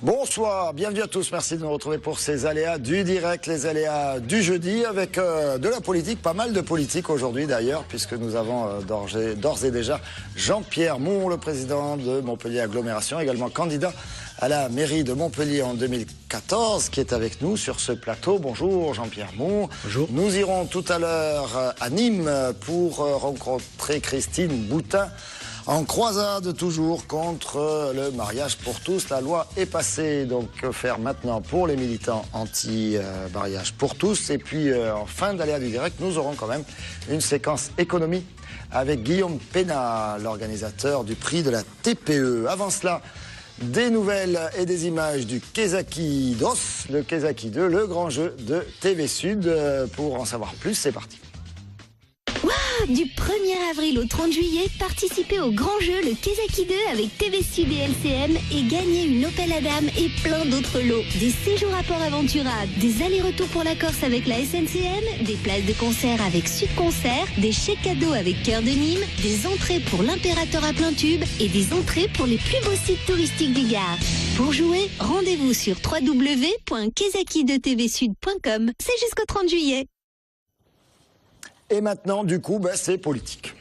Bonsoir, bienvenue à tous, merci de nous retrouver pour ces aléas du direct, les aléas du jeudi avec de la politique, pas mal de politique aujourd'hui d'ailleurs, puisque nous avons d'ores et déjà Jean-Pierre Mour, le président de Montpellier Agglomération, également candidat à la mairie de Montpellier en 2014, qui est avec nous sur ce plateau. Bonjour Jean-Pierre Mour. Bonjour. Nous irons tout à l'heure à Nîmes pour rencontrer Christine Boutin. En croisade toujours contre le mariage pour tous. La loi est passée, donc que faire maintenant pour les militants anti-mariage pour tous. Et puis en fin d'aléa du direct, nous aurons quand même une séquence économie avec Guillaume Pénat, l'organisateur du prix de la TPE. Avant cela, des nouvelles et des images du Kezaki DOS, le Kezaki 2, le grand jeu de TV Sud. Pour en savoir plus, c'est parti. Du 1er avril au 30 juillet, participez au grand jeu le Kezaki 2 avec TV Sud et LCM et gagnez une Opel Adam et plein d'autres lots. Des séjours à Port Aventura, des allers-retours pour la Corse avec la SNCM, des places de concert avec Sud Concert, des chèques cadeaux avec Cœur de Nîmes, des entrées pour l'Impérateur à plein tube et des entrées pour les plus beaux sites touristiques du Gard. Pour jouer, rendez-vous sur www.kezaki2tvsud.com. C'est jusqu'au 30 juillet. Et maintenant, du coup, c'est politique.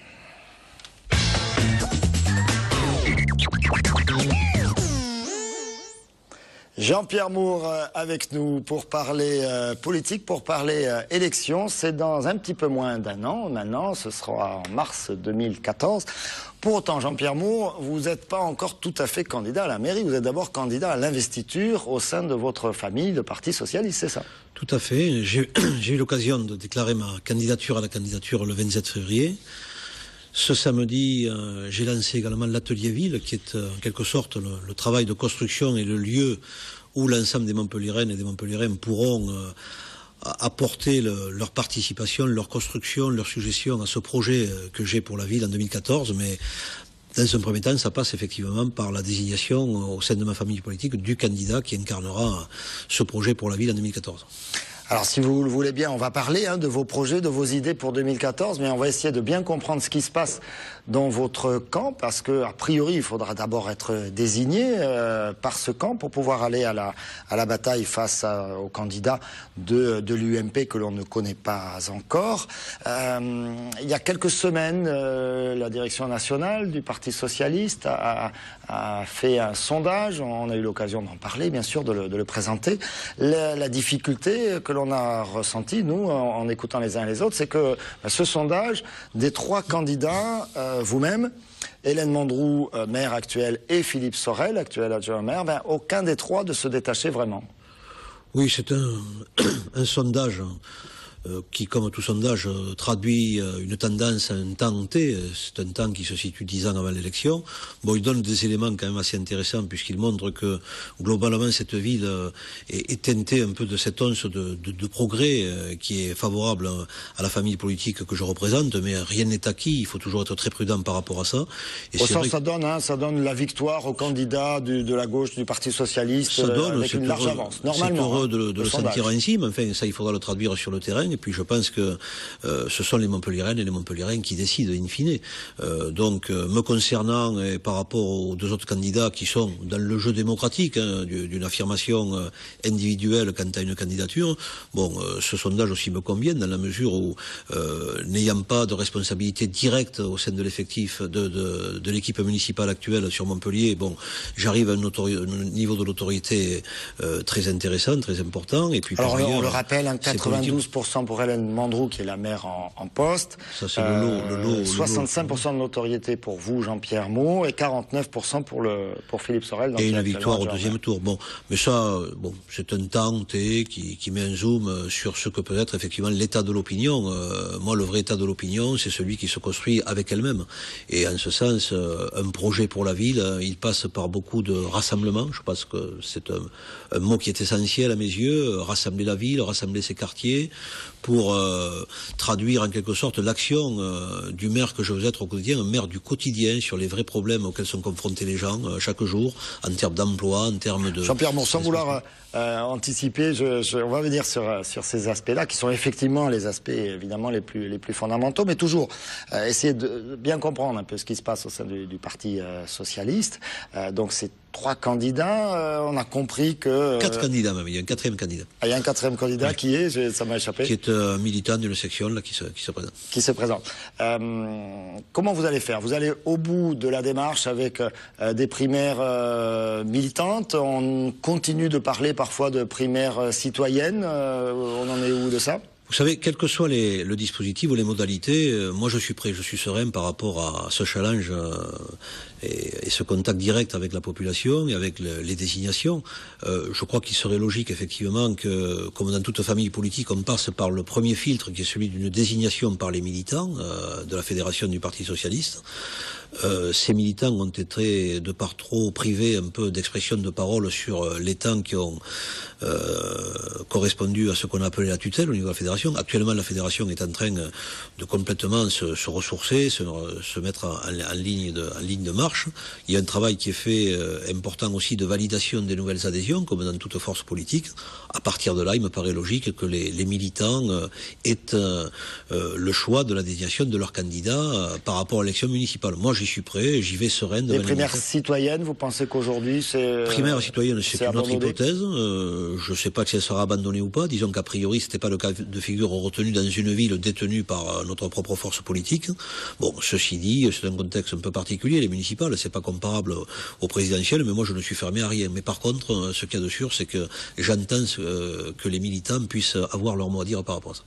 Jean-Pierre Mour avec nous pour parler politique, pour parler élection. C'est dans un petit peu moins d'un an. Maintenant, ce sera en mars 2014. Pour autant, Jean-Pierre Mour, vous n'êtes pas encore tout à fait candidat à la mairie. Vous êtes d'abord candidat à l'investiture au sein de votre famille, le Parti Socialiste, c'est ça? Tout à fait. J'ai eu l'occasion de déclarer ma candidature à la candidature le 27 février. Ce samedi, j'ai lancé également l'Atelier Ville, qui est en quelque sorte le travail de construction et le lieu où l'ensemble des Montpelliéraines et des Montpelliérains pourront apporter leur participation, leur construction, leur suggestion à ce projet que j'ai pour la ville en 2014. Mais dans un premier temps, ça passe effectivement par la désignation au sein de ma famille politique du candidat qui incarnera ce projet pour la ville en 2014. Alors si vous le voulez bien, on va parler de vos projets, de vos idées pour 2014, mais on va essayer de bien comprendre ce qui se passe dans votre camp, parce que a priori il faudra d'abord être désigné par ce camp pour pouvoir aller à la bataille face aux candidats de l'UMP que l'on ne connaît pas encore. Il y a quelques semaines, la direction nationale du Parti Socialiste a fait un sondage, on a eu l'occasion d'en parler, bien sûr, de le présenter. La difficulté que l'on a ressentie, nous, en écoutant les uns et les autres, c'est que ce sondage, des trois candidats, vous-même, Hélène Mandroux, maire actuelle, et Philippe Sorel, actuel adjoint maire, aucun des trois ne se détachait vraiment. Oui, c'est un sondage qui, comme tout sondage, traduit une tendance à un temps T. C'est un temps qui se situe 10 ans avant l'élection. Bon, il donne des éléments quand même assez intéressants, puisqu'il montre que, globalement, cette ville est teintée un peu de cette once de progrès qui est favorable à la famille politique que je représente, mais rien n'est acquis. Il faut toujours être très prudent par rapport à ça. Et ça donne la victoire au candidat de la gauche du Parti Socialiste avec une large avance, normalement. C'est heureux de le sentir ainsi, mais enfin, ça, il faudra le traduire sur le terrain. Et puis je pense que ce sont les Montpelliéraines et les Montpelliérains qui décident in fine. Donc me concernant et par rapport aux deux autres candidats qui sont dans le jeu démocratique d'une affirmation individuelle quant à une candidature, bon, ce sondage aussi me convient dans la mesure où n'ayant pas de responsabilité directe au sein de l'effectif de l'équipe municipale actuelle sur Montpellier, bon, j'arrive à un niveau de l'autorité très intéressant, très important. Et puis alors on le rappelle, 92% pour Hélène Mandroux, qui est la maire en poste. Ça, c'est le lot. 65% de notoriété pour vous, Jean-Pierre Mour, et 49% pour Philippe Sorel. Et une victoire au deuxième tour. Bon, mais ça, bon, c'est un temps T qui met un zoom sur ce que peut être effectivement l'état de l'opinion. Moi, le vrai état de l'opinion, c'est celui qui se construit avec elle-même. Et en ce sens, un projet pour la ville, il passe par beaucoup de rassemblements. Je pense que c'est un mot qui est essentiel à mes yeux. Rassembler la ville, rassembler ses quartiers, pour traduire en quelque sorte l'action du maire que je veux être au quotidien, un maire du quotidien sur les vrais problèmes auxquels sont confrontés les gens chaque jour, en termes d'emploi, en termes de... Jean-Pierre Mour, sans vouloir anticiper, on va venir sur ces aspects-là, qui sont effectivement les aspects évidemment les plus fondamentaux, mais toujours essayer de bien comprendre un peu ce qui se passe au sein du Parti Socialiste. Donc c'est 3 candidats. On a compris que... 4 candidats même, il y a un 4e candidat. Ah, il y a un 4e candidat qui est, ça m'a échappé. Qui est un militant d'une section là, qui se présente. Qui se présente. Comment vous allez faire? Vous allez au bout de la démarche avec des primaires militantes. On continue de parler parfois de primaires citoyennes. On en est où de ça? Vous savez, quel que soit le dispositif ou les modalités, moi je suis prêt, je suis serein par rapport à ce challenge et ce contact direct avec la population et avec les désignations. Je crois qu'il serait logique effectivement que, comme dans toute famille politique, on passe par le premier filtre qui est celui d'une désignation par les militants de la Fédération du Parti Socialiste. Ces militants ont été de par trop privés un peu d'expression de parole sur les temps qui ont correspondu à ce qu'on appelait la tutelle au niveau de la Fédération. Actuellement, la Fédération est en train de complètement se ressourcer, se mettre en ligne de marche. Il y a un travail qui est fait important aussi de validation des nouvelles adhésions, comme dans toute force politique. À partir de là, il me paraît logique que les militants aient le choix de la désignation de leur candidat par rapport à l'élection municipale. Moi, j'y suis prêt, j'y vais serein. Les primaires citoyennes, vous pensez qu'aujourd'hui c'est... Primaires citoyennes, c'est une autre hypothèse. Je ne sais pas si elle sera abandonnée ou pas. Disons qu'a priori, c'était pas le cas de figure retenu dans une ville détenue par notre propre force politique. Bon, ceci dit, c'est un contexte un peu particulier, les municipales, c'est pas comparable aux présidentielles, mais moi je ne suis fermé à rien. Mais par contre, ce qu'il y a de sûr, c'est que j'entends que les militants puissent avoir leur mot à dire par rapport à ça.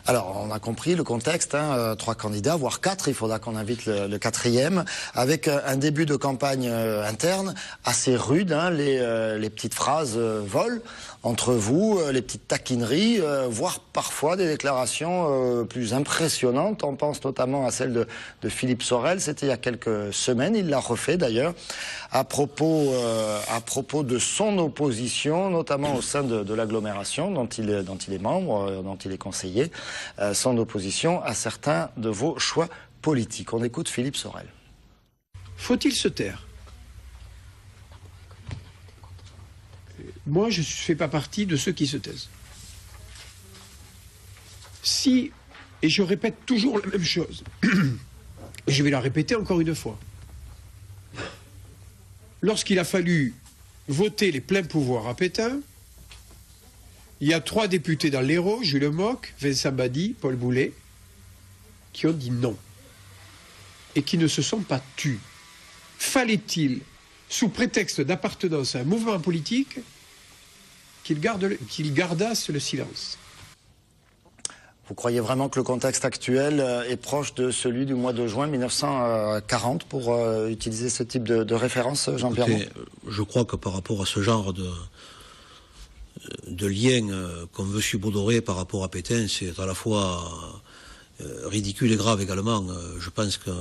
Alors, on a compris le contexte, 3 candidats, voire 4, il faudra qu'on invite le 4e, avec un début de campagne interne assez rude, les petites phrases volent entre vous, les petites taquineries, voire parfois des déclarations plus impressionnantes. On pense notamment à celle de Philippe Sorel, c'était il y a quelques semaines, il l'a refait d'ailleurs, à propos de son opposition, notamment au sein de l'agglomération dont il est membre, dont il est conseiller. Son opposition à certains de vos choix politiques. On écoute Philippe Sorel. Faut-il se taire? Moi, je ne fais pas partie de ceux qui se taisent. Si, et je répète toujours la même chose, et je vais la répéter encore une fois, lorsqu'il a fallu voter les pleins pouvoirs à Pétain, il y a 3 députés dans l'Hérault, Jules Moch, Vincent Badi, Paul Boulet, qui ont dit non et qui ne se sont pas tus. Fallait-il, sous prétexte d'appartenance à un mouvement politique, qu'ils gardassent le silence? Vous croyez vraiment que le contexte actuel est proche de celui du mois de juin 1940 pour utiliser ce type de référence, Jean-Pierre Mont? Je crois que par rapport à ce genre de lien qu'on veut subodorer par rapport à Pétain, c'est à la fois ridicule et grave également. Je pense que,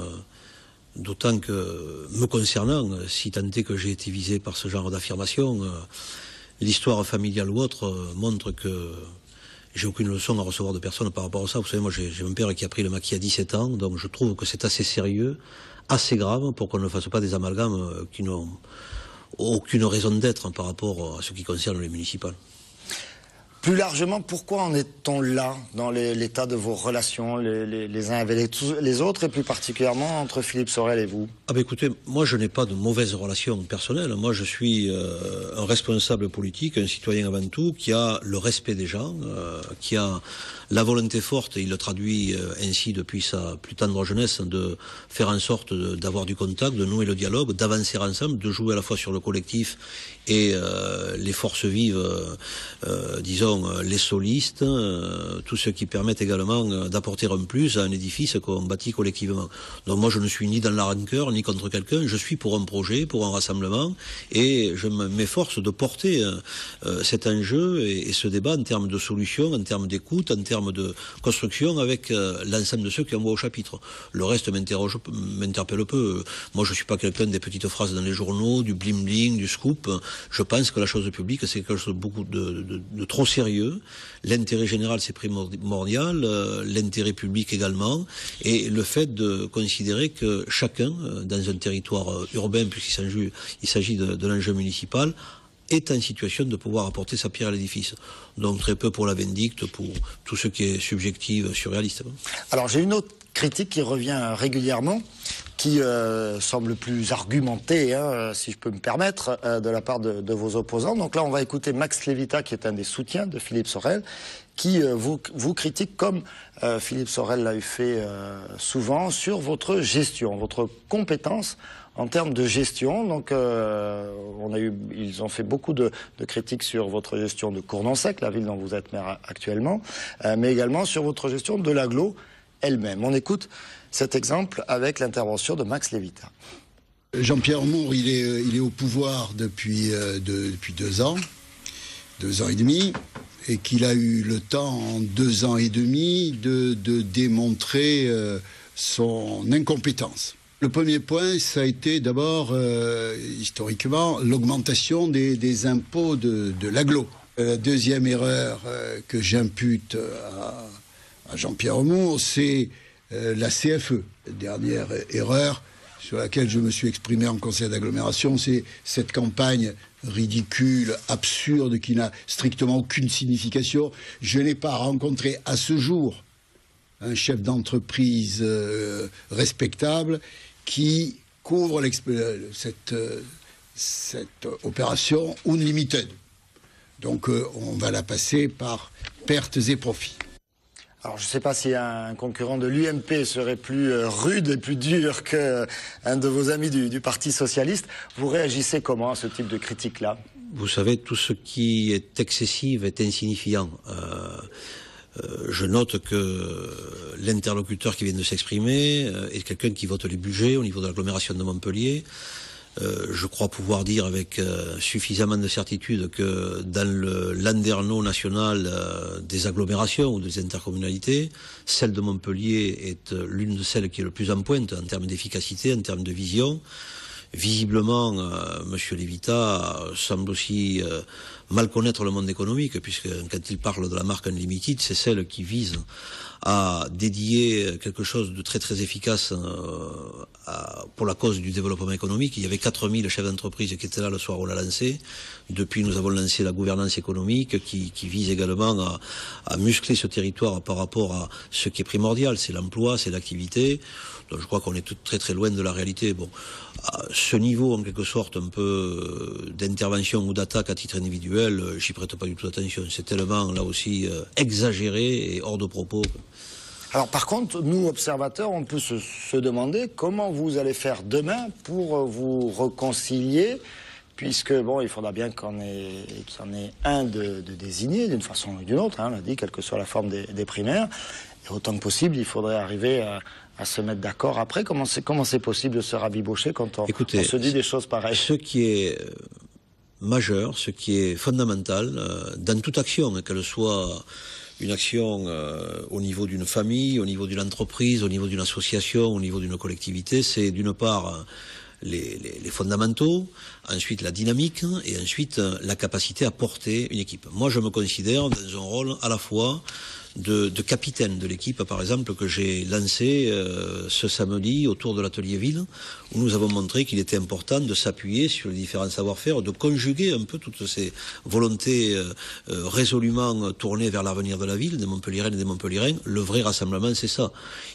d'autant que, me concernant, si tant est que j'ai été visé par ce genre d'affirmation, l'histoire familiale ou autre montre que j'ai aucune leçon à recevoir de personne par rapport à ça. Vous savez, moi j'ai un père qui a pris le maquis à 17 ans, donc je trouve que c'est assez sérieux, assez grave, pour qu'on ne fasse pas des amalgames qui n'ont aucune raison d'être par rapport à ce qui concerne les municipales. Plus largement, pourquoi en est-on là dans l'état de vos relations les uns avec les autres, et plus particulièrement entre Philippe Sorel et vous? Ah ben écoutez, moi je n'ai pas de mauvaises relations personnelles. Moi je suis un responsable politique, un citoyen avant tout, qui a le respect des gens, qui a la volonté forte, et il le traduit ainsi depuis sa plus tendre jeunesse, de faire en sorte d'avoir du contact, de nouer le dialogue, d'avancer ensemble, de jouer à la fois sur le collectif et les forces vives, disons les solistes, tout ce qui permet également d'apporter un plus à un édifice qu'on bâtit collectivement. Donc moi je ne suis ni dans la rancœur ni contre quelqu'un, je suis pour un projet, pour un rassemblement, et je m'efforce de porter cet enjeu et ce débat en termes de solutions, en termes d'écoute, en termes de construction avec l'ensemble de ceux qui en voient au chapitre. Le reste m'interpelle peu. Moi je suis pas quelqu'un des petites phrases dans les journaux, du bling-bling, du scoop. Je pense que la chose publique, c'est quelque chose de beaucoup de trop sérieux. L'intérêt général, c'est primordial, l'intérêt public également, et le fait de considérer que chacun, dans un territoire urbain, puisqu'il s'agit de l'enjeu municipal, est en situation de pouvoir apporter sa pierre à l'édifice. Donc très peu pour la vindicte, pour tout ce qui est subjectif, surréaliste. Alors j'ai une autre critique qui revient régulièrement, qui semble plus argumenté, hein, si je peux me permettre, de la part de vos opposants. Donc là, on va écouter Max Lévita, qui est un des soutiens de Philippe Sorel, qui vous critique, comme Philippe Sorel l'a fait souvent, sur votre gestion, votre compétence en termes de gestion. Donc, ils ont fait beaucoup de critiques sur votre gestion de Cournonsec, la ville dont vous êtes maire actuellement, mais également sur votre gestion de l'agglo elle-même. On écoute cet exemple avec l'intervention de Max Lévita. Jean-Pierre Moore, il est au pouvoir depuis 2 ans, 2 ans et demi, et qu'il a eu le temps en 2 ans et demi de démontrer son incompétence. Le premier point, ça a été d'abord, historiquement, l'augmentation des impôts de l'agglo. La deuxième erreur que j'impute à Jean-Pierre Moore, c'est la CFE. La dernière erreur sur laquelle je me suis exprimé en conseil d'agglomération, c'est cette campagne ridicule, absurde, qui n'a strictement aucune signification. Je n'ai pas rencontré à ce jour un chef d'entreprise respectable qui couvre cette opération unlimited. Donc on va la passer par pertes et profits. Alors, je ne sais pas si un concurrent de l'UMP serait plus rude et plus dur qu'un de vos amis du Parti Socialiste. Vous réagissez comment à ce type de critique-là? Vous savez, tout ce qui est excessif est insignifiant. Je note que l'interlocuteur qui vient de s'exprimer est quelqu'un qui vote les budgets au niveau de l'agglomération de Montpellier. Je crois pouvoir dire avec suffisamment de certitude que dans le landerneau national des agglomérations ou des intercommunalités, celle de Montpellier est l'une de celles qui est le plus en pointe en termes d'efficacité, en termes de vision. Visiblement, M. Lévita semble aussi mal connaître le monde économique, puisque quand il parle de la marque Unlimited, c'est celle qui vise à dédier quelque chose de très très efficace pour la cause du développement économique. Il y avait 4000 chefs d'entreprise qui étaient là le soir où on l'a lancé. Depuis, nous avons lancé la gouvernance économique qui vise également à muscler ce territoire par rapport à ce qui est primordial, c'est l'emploi, c'est l'activité. Donc je crois qu'on est très très loin de la réalité. Bon, à ce niveau, en quelque sorte, un peu d'intervention ou d'attaque à titre individuel, j'y prête pas du tout attention. C'est tellement, là aussi, exagéré et hors de propos. Alors par contre, nous, observateurs, on peut se demander comment vous allez faire demain pour vous réconcilier, puisque, bon, il faudra bien qu'il y en ait un de désigné, d'une façon ou d'une autre, hein, on l'a dit, quelle que soit la forme des primaires. Et autant que possible, il faudrait arriver à se mettre d'accord après. Comment c'est possible de se rabibocher quand on se dit des choses pareilles? Ce qui est majeur, ce qui est fondamental, dans toute action, qu'elle soit une action au niveau d'une famille, au niveau d'une entreprise, au niveau d'une association, au niveau d'une collectivité, c'est d'une part les fondamentaux, ensuite la dynamique et ensuite la capacité à porter une équipe. Moi, je me considère dans un rôle à la fois de capitaine de l'équipe, par exemple, que j'ai lancé ce samedi autour de l'atelier ville, où nous avons montré qu'il était important de s'appuyer sur les différents savoir-faire, de conjuguer un peu toutes ces volontés résolument tournées vers l'avenir de la ville, des Montpelliéraines et des Montpelliérains. Le vrai rassemblement, c'est ça.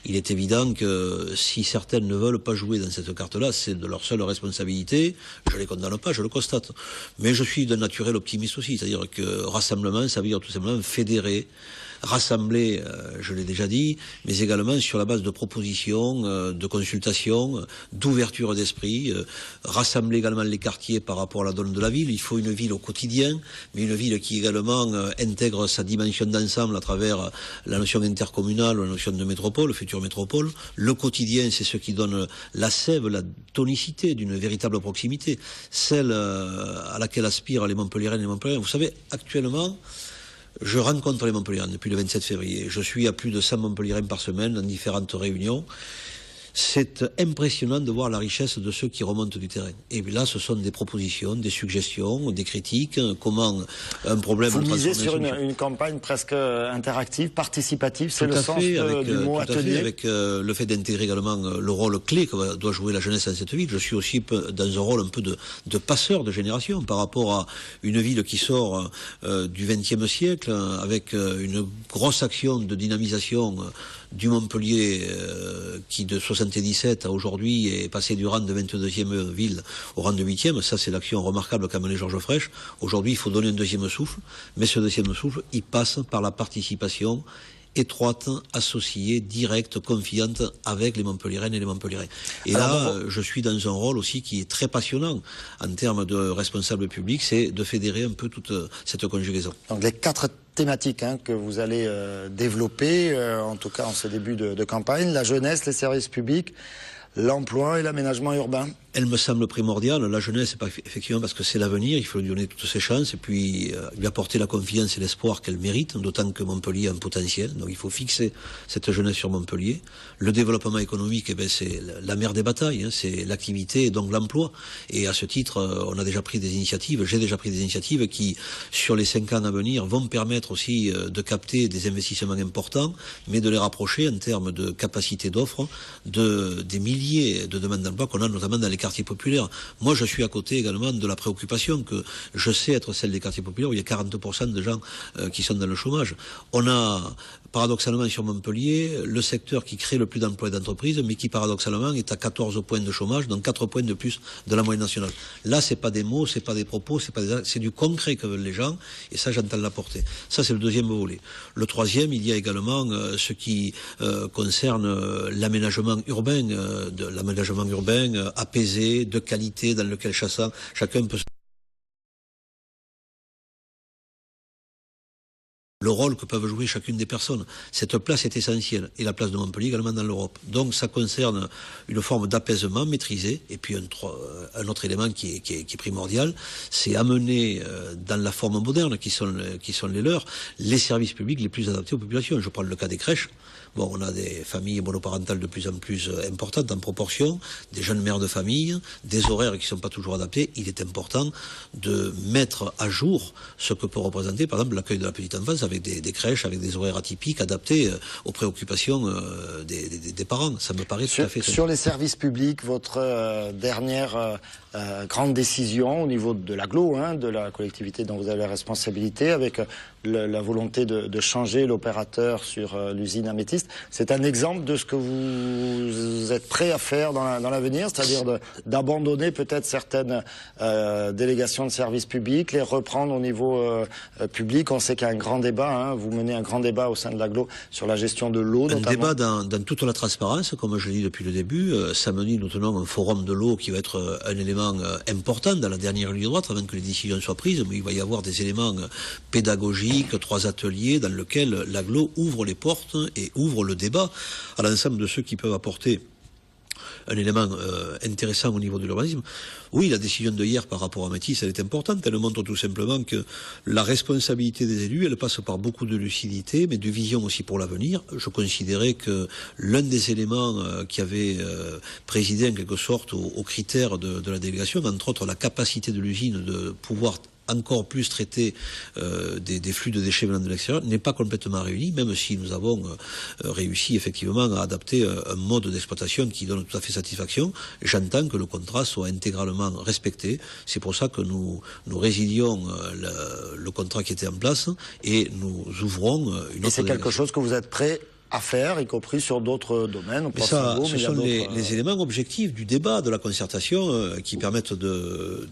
Il est évident que si certaines ne veulent pas jouer dans cette carte-là, c'est de leur seule responsabilité. Je les condamne pas, je le constate. Mais je suis d'un naturel optimiste aussi, c'est-à-dire que rassemblement, ça veut dire tout simplement fédérer, rassembler, je l'ai déjà dit, mais également sur la base de propositions, de consultations, d'ouverture d'esprit, rassembler également les quartiers par rapport à la donne de la ville. Il faut une ville au quotidien, mais une ville qui également intègre sa dimension d'ensemble à travers la notion intercommunale, la notion de métropole, future métropole. Le quotidien, c'est ce qui donne la sève, la tonicité d'une véritable proximité, celle à laquelle aspirent les Montpelliéraines et les Montpelliérains. Vous savez, actuellement, je rencontre les Montpelliérains depuis le 27 février. Je suis à plus de 100 Montpelliérains par semaine dans différentes réunions. C'est impressionnant de voir la richesse de ceux qui remontent du terrain. Et là, ce sont des propositions, des suggestions, des critiques, comment un problème... Vous misez sur une campagne presque interactive, participative, c'est le sens du mot atelier. Tout à fait, avec le fait d'intégrer également le rôle clé que doit jouer la jeunesse dans cette ville. Je suis aussi dans un rôle un peu de passeur de génération par rapport à une ville qui sort du XXe siècle avec une grosse action de dynamisation du Montpellier qui de 77 à aujourd'hui est passé du rang de 22e ville au rang de 8e. Ça, c'est l'action remarquable qu'a menée Georges Frêche. Aujourd'hui, il faut donner un deuxième souffle, mais ce deuxième souffle, il passe par la participation étroite, associée, directe, confiante avec les Montpelliéraines et les Montpelliérains. Et là, je suis dans un rôle aussi qui est très passionnant en termes de responsable public, c'est de fédérer un peu toute cette conjugaison. Donc les 4 thématiques que vous allez développer, en tout cas en ce début de campagne, la jeunesse, les services publics, l'emploi et l'aménagement urbain. Elle me semble primordiale. La jeunesse, effectivement, parce que c'est l'avenir, il faut lui donner toutes ses chances et puis lui apporter la confiance et l'espoir qu'elle mérite, d'autant que Montpellier a un potentiel. Donc il faut fixer cette jeunesse sur Montpellier. Le développement économique, c'est la mère des batailles, c'est l'activité et donc l'emploi. Et à ce titre, on a déjà pris des initiatives, j'ai déjà pris des initiatives qui, sur les 5 ans à venir, vont me permettre aussi de capter des investissements importants, mais de les rapprocher en termes de capacité d'offres des milliers de demandes d'emploi qu'on a notamment dans les quartiers populaires. Moi, je suis à côté également de la préoccupation que je sais être celle des quartiers populaires où il y a 40% de gens qui sont dans le chômage. On a, paradoxalement, sur Montpellier, le secteur qui crée le plus d'emplois et d'entreprises, mais qui, paradoxalement, est à 14 points de chômage, donc 4 points de plus de la moyenne nationale. Là, c'est pas des mots, c'est pas des propos, c'est du concret que veulent les gens, et ça, j'entends l'apporter. Ça, c'est le deuxième volet. Le troisième, il y a également ce qui concerne l'aménagement urbain, apaisé, de qualité, dans lequel chacun peut... Le rôle que peuvent jouer chacune des personnes. Cette place est essentielle, et la place de Montpellier également dans l'Europe. Donc ça concerne une forme d'apaisement maîtrisé, et puis un autre élément qui est primordial, c'est amener dans la forme moderne qui sont les leurs, les services publics les plus adaptés aux populations. Je prends le cas des crèches. Bon, on a des familles monoparentales de plus en plus importantes en proportion, des jeunes mères de famille, des horaires qui ne sont pas toujours adaptés. Il est important de mettre à jour ce que peut représenter, par exemple, l'accueil de la petite enfance avec des crèches, avec des horaires atypiques adaptés aux préoccupations des parents. Ça me paraît tout à fait... Sur les services publics, votre dernière grande décision au niveau de l'agglo, de la collectivité dont vous avez la responsabilité, avec la volonté de changer l'opérateur sur l'usine Améthyste. C'est un exemple de ce que vous êtes prêt à faire dans l'avenir, c'est-à-dire d'abandonner peut-être certaines délégations de services publics, les reprendre au niveau public. On sait qu'il y a un grand débat, vous menez un grand débat au sein de l'agglo sur la gestion de l'eau notamment. Un débat dans toute la transparence, comme je l'ai dit depuis le début. Samedi, nous tenons un forum de l'eau qui va être un élément important dans la dernière ligne droite avant que les décisions soient prises, mais il va y avoir des éléments pédagogiques, 3 ateliers dans lesquels l'agglo ouvre les portes et ouvre le débat à l'ensemble de ceux qui peuvent apporter un élément intéressant au niveau de l'urbanisme. Oui, la décision de hier par rapport à Améthyste, elle est importante. Elle montre tout simplement que la responsabilité des élus, elle passe par beaucoup de lucidité, mais de vision aussi pour l'avenir. Je considérais que l'un des éléments qui avait présidé en quelque sorte aux critères de la délégation, entre autres la capacité de l'usine de pouvoir encore plus traiter des flux de déchets venant de l'extérieur, n'est pas complètement réuni, même si nous avons réussi effectivement à adapter un mode d'exploitation qui donne tout à fait satisfaction. J'entends que le contrat soit intégralement respecté. C'est pour ça que nous résilions le contrat qui était en place et nous ouvrons une autre délégation. Et c'est quelque chose que vous êtes prêt à faire, y compris sur d'autres domaines. Mais ça, ce sont les éléments objectifs du débat, de la concertation, qui permettent de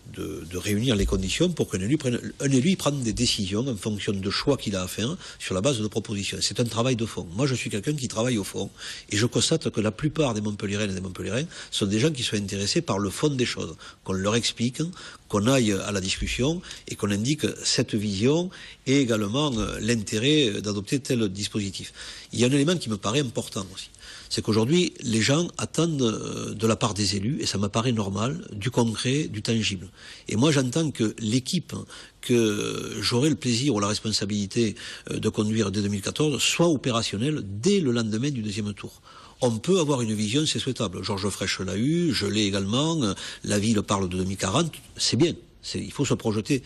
réunir les conditions pour qu'un élu prenne des décisions en fonction de choix qu'il a à faire sur la base de propositions. C'est un travail de fond. Moi, je suis quelqu'un qui travaille au fond, et je constate que la plupart des Montpelliéraines et des Montpelliérains sont des gens qui sont intéressés par le fond des choses, qu'on leur explique, qu'on aille à la discussion et qu'on indique cette vision et également l'intérêt d'adopter tel dispositif. Il y a un élément qui me paraît important aussi. C'est qu'aujourd'hui, les gens attendent de la part des élus, et ça me paraît normal, du concret, du tangible. Et moi, j'entends que l'équipe que j'aurai le plaisir ou la responsabilité de conduire dès 2014 soit opérationnelle dès le lendemain du deuxième tour. On peut avoir une vision, c'est souhaitable. Georges Frêche l'a eu, je l'ai également, la ville parle de 2040, c'est bien, il faut se projeter.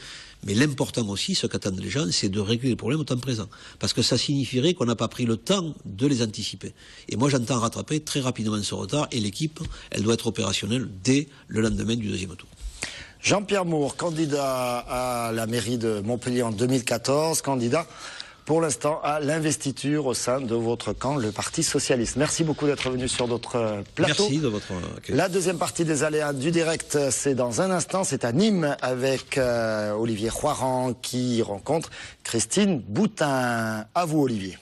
Mais l'important aussi, ce qu'attendent les gens, c'est de régler les problèmes au temps présent. Parce que ça signifierait qu'on n'a pas pris le temps de les anticiper. Et moi, j'entends rattraper très rapidement ce retard, et l'équipe, elle doit être opérationnelle dès le lendemain du deuxième tour. Jean-Pierre Moore, candidat à la mairie de Montpellier en 2014, candidat pour l'instant à l'investiture au sein de votre camp, le Parti Socialiste. Merci beaucoup d'être venu sur notre plateau. Merci de votre accueil. La deuxième partie des aléas du direct, c'est dans un instant, c'est à Nîmes avec Olivier Roiran qui rencontre Christine Boutin. À vous Olivier.